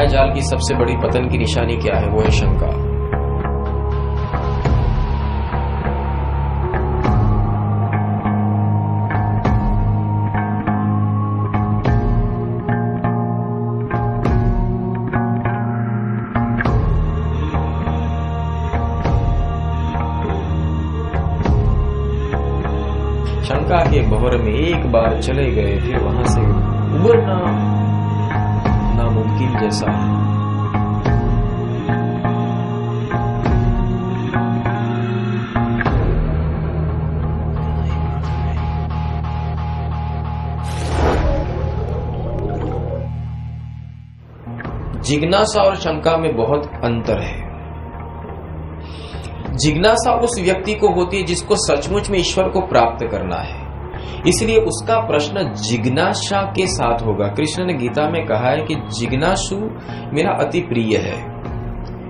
मायाजाल की सबसे बड़ी पतन की निशानी क्या है? वो है शंका। शंका के भंवर में एक बार चले गए, फिर वहां से उबरना नामुमकिन जैसा है। जिज्ञासा और शंका में बहुत अंतर है। जिज्ञासा उस व्यक्ति को होती है जिसको सचमुच में ईश्वर को प्राप्त करना है, इसलिए उसका प्रश्न जिज्ञासा के साथ होगा। कृष्ण ने गीता में कहा है कि जिज्ञासु मेरा अति प्रिय है।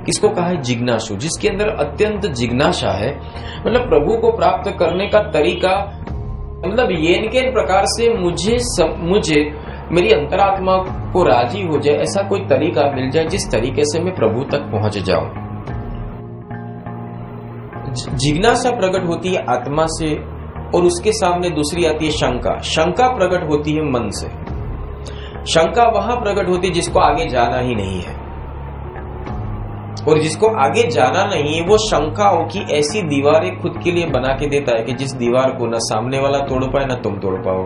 किसको कहा है? जिज्ञासु, जिसके अंदर अत्यंत जिज्ञासा है। मतलब प्रभु को प्राप्त करने का तरीका, मतलब ये इनके प्रकार से मुझे मेरी अंतरात्मा को राजी हो जाए, ऐसा कोई तरीका मिल जाए जिस तरीके से मैं प्रभु तक पहुंच जाऊं। जिज्ञासा प्रकट होती है आत्मा से, और उसके सामने दूसरी आती है शंका। शंका प्रकट होती है मन से। शंका वहां प्रकट होती है जिसको आगे जाना ही नहीं है, और जिसको आगे जाना नहीं है वो शंकाओं की ऐसी दीवारें खुद के लिए बना के देता है कि जिस दीवार को न सामने वाला तोड़ पाए न तुम तोड़ पाओ।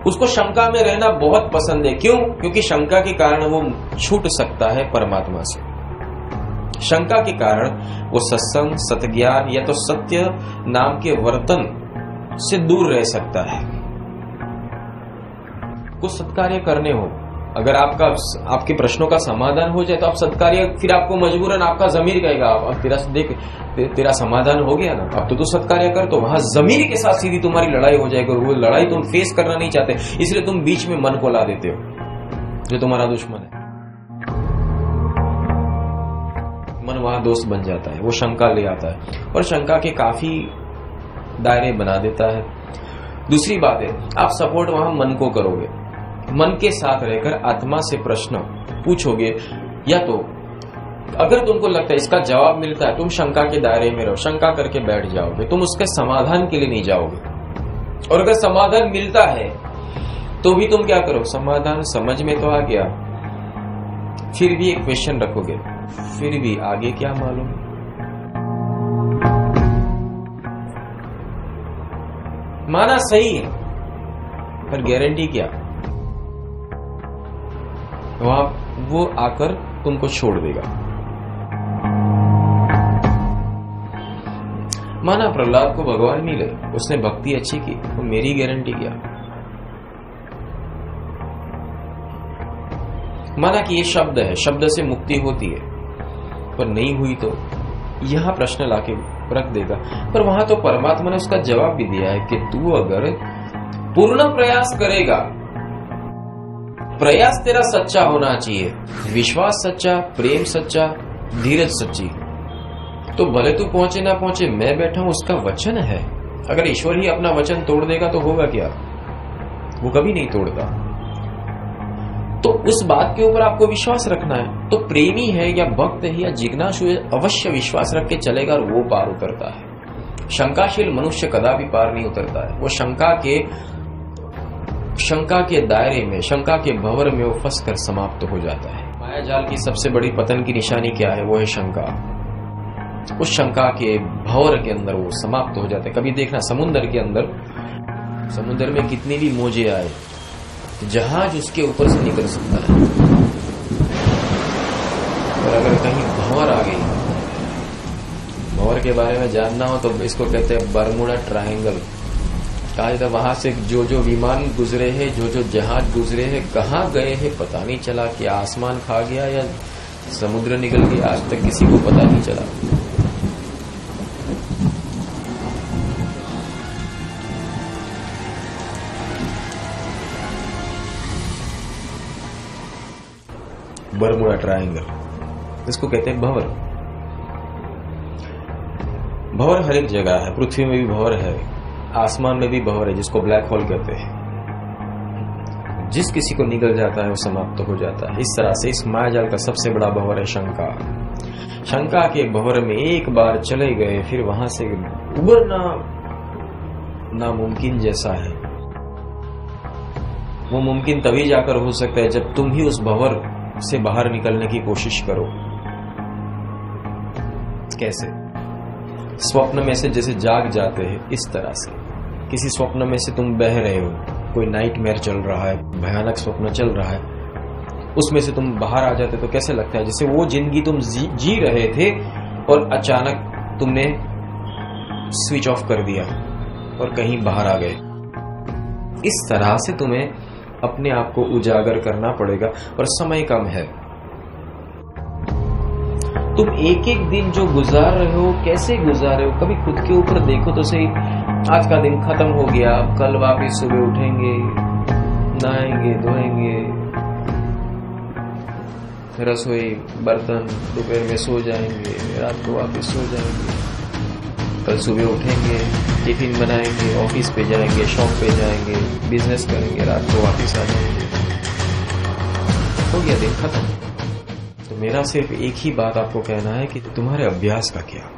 उसको शंका में रहना बहुत पसंद है। क्यों? क्योंकि शंका के कारण वो छूट सकता है परमात्मा से। शंका के कारण वो सत्संग, सतज्ञान या तो सत्य नाम के वर्तन से दूर रह सकता है। कुछ सत्कार्य करने हो, अगर आपके प्रश्नों का समाधान हो जाए तो आप सत्कार्य, फिर आपको मजबूरन आपका जमीर कहेगा अब तेरा समाधान हो गया ना, अब तो तू सत्कार्य कर, तो वहां जमीर के साथ सीधी तुम्हारी लड़ाई हो जाएगी। और वो लड़ाई तुम फेस करना नहीं चाहते, इसलिए तुम बीच में मन को ला देते हो जो तुम्हारा दुश्मन है। मन वहां दोस्त बन जाता है, वो शंका ले आता है और शंका के काफी दायरे बना देता है। दूसरी बात है, आप सपोर्ट वहां मन को करोगे, मन के साथ रहकर आत्मा से प्रश्न पूछोगे, या तो अगर तुमको लगता है इसका जवाब मिलता है, तुम शंका के दायरे में रहो, शंका करके बैठ जाओगे, तुम उसके समाधान के लिए नहीं जाओगे। और अगर समाधान मिलता है तो भी तुम क्या करो? समाधान समझ में तो आ गया, फिर भी एक क्वेश्चन रखोगे, फिर भी आगे क्या मालूम। माना सही है, पर गारंटी क्या? वहां वो आकर तुमको छोड़ देगा। माना प्रहलाद को भगवान मिले, उसने भक्ति अच्छी की, तो मेरी गारंटी क्या? माना कि ये शब्द है, शब्द से मुक्ति होती है, पर नहीं हुई तो यहां प्रश्न लाके रख देगा। पर वहां तो परमात्मा ने उसका जवाब भी दिया है कि तू अगर पूर्ण प्रयास करेगा, प्रयास तेरा सच्चा होना चाहिए, विश्वास सच्चा, प्रेम सच्चा, धीरज सच्ची, तो भले तू पहुंचे ना पहुंचे, मैं बैठा हूं, उसका वचन है। अगर ईश्वर ही अपना वचन तोड़ देगा तो होगा क्या? वो कभी नहीं तोड़ता। तो उस बात के ऊपर आपको विश्वास रखना है। तो प्रेमी है या भक्त है या जिज्ञासु है, अवश्य विश्वास रख के चलेगा और वो पार उतरता है। शंकाशील मनुष्य कदापि पार नहीं उतरता है। वो शंका के दायरे में, शंका के भंवर में वो फंस कर समाप्त हो जाता है। मायाजाल की सबसे बड़ी पतन की निशानी क्या है? वो है शंका। उस शंका के भंवर के अंदर वो समाप्त हो जाता है। कभी देखना समुद्र के अंदर, समुद्र में कितनी भी मौजें आए, जहाज उसके ऊपर से निकल सकता है, और अगर कहीं भंवर आ गई, भंवर के बारे में जानना हो तो इसको कहते हैं बरमुडा ट्रायंगल। कहा जाता है वहां से जो विमान गुजरे हैं, जो जहाज गुजरे हैं, कहाँ गए हैं पता नहीं चला, कि आसमान खा गया या समुद्र निकल गया, आज तक किसी को पता नहीं चला। बरमुडा ट्रायंगल, इसको कहते हैं भंवर। भंवर हर एक जगह है, पृथ्वी में भी भंवर है, आसमान में भी भंवर है, जिसको ब्लैक होल कहते हैं। जिस किसी को निकल जाता है वो समाप्त हो जाता है। इस तरह से इस मायाजाल का सबसे बड़ा भंवर है शंका। शंका के भंवर में एक बार चले गए फिर वहां से उबरना नामुमकिन जैसा है। वो मुमकिन तभी जाकर हो सकता है जब तुम ही उस भंवर से बाहर निकलने की कोशिश करो। कैसे? स्वप्न में से जैसे जाग जाते हैं इस तरह से। किसी स्वप्न में से तुम बह रहे हो, कोई नाइटमेयर चल रहा है, भयानक स्वप्न चल रहा है, उसमें से तुम बाहर आ जाते तो कैसे लगता है? जैसे वो जिंदगी तुम जी रहे थे और अचानक तुमने स्विच ऑफ कर दिया और कहीं बाहर आ गए। इस तरह से तुम्हें अपने आप को उजागर करना पड़ेगा और समय कम है। तुम एक एक दिन जो गुजार रहे हो कैसे गुजार रहे हो, कभी खुद के ऊपर देखो तो सही। आज का दिन खत्म हो गया, अब कल वापिस सुबह उठेंगे, नहाएंगे, धोएंगे, रसोई बर्तन, दोपहर में सो जाएंगे, रात को वापिस सो जाएंगे, कल सुबह उठेंगे, टिफिन बनाएंगे, ऑफिस पे जाएंगे, शॉप पे जाएंगे, बिजनेस करेंगे, रात को वापिस आ जाएंगे। हो गया दिन खत्म। तो मेरा सिर्फ एक ही बात आपको कहना है कि तुम्हारे अभ्यास का क्या।